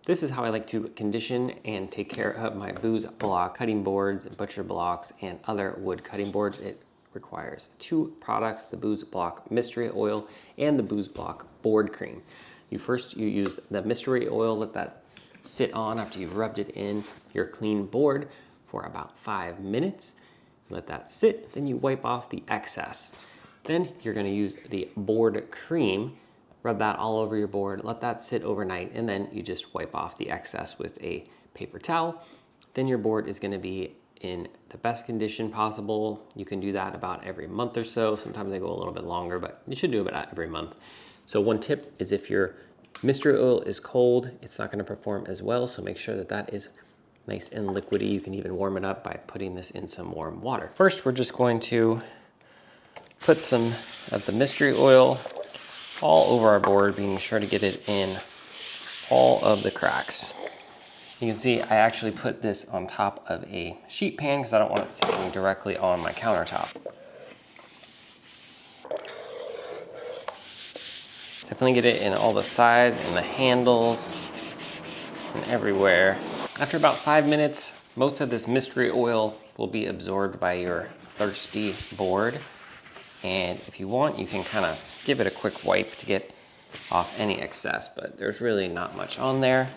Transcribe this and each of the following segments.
This is how I like to condition and take care of my Boos Block cutting boards, butcher blocks, and other wood cutting boards. It requires 2 products, the Boos Block Mystery Oil and the Boos Block Board Cream. You use the Mystery Oil, let that sit on after you've rubbed it in your clean board for about 5 minutes. Let that sit, then you wipe off the excess. Then you're gonna use the board cream, rub that all over your board, let that sit overnight, and then you just wipe off the excess with a paper towel. Then your board is gonna be in the best condition possible. You can do that about every month or so. Sometimes they go a little bit longer, but you should do it every month. So one tip is if your mystery oil is cold, it's not gonna perform as well, so make sure that that is nice and liquidy. You can even warm it up by putting this in some warm water. First, we're just going to put some of the mystery oil all over our board, being sure to get it in all of the cracks. You can see I actually put this on top of a sheet pan because I don't want it sitting directly on my countertop. Definitely get it in all the sides and the handles and everywhere. After about 5 minutes, most of this mystery oil will be absorbed by your thirsty board. And if you want, you can kind of give it a quick wipe to get off any excess, but there's really not much on there.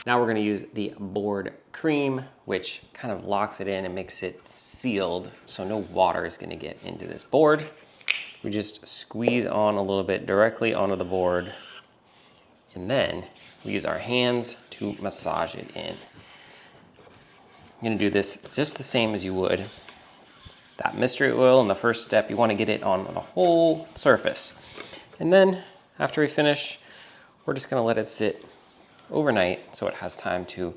Now we're gonna use the board cream, which kind of locks it in and makes it sealed, so no water is gonna get into this board. We just squeeze on a little bit directly onto the board, and then we use our hands to massage it in. I'm gonna do this just the same as you would that mystery oil. In the first step, you want to get it on the whole surface. And then after we finish, we're just going to let it sit overnight so it has time to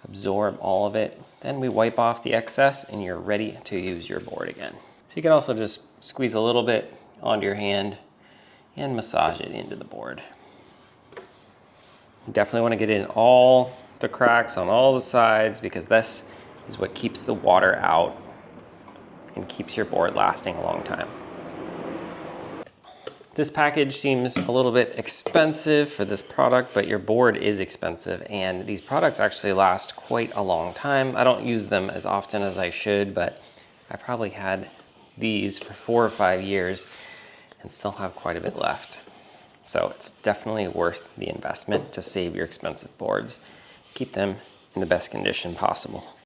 absorb all of it. Then we wipe off the excess and you're ready to use your board again. So you can also just squeeze a little bit onto your hand and massage it into the board. You definitely want to get in all the cracks on all the sides because this is what keeps the water out and keeps your board lasting a long time. This package seems a little bit expensive for this product, but your board is expensive, and these products actually last quite a long time. I don't use them as often as I should, but I probably had these for 4 or 5 years and still have quite a bit left. So it's definitely worth the investment to save your expensive boards. Keep them in the best condition possible.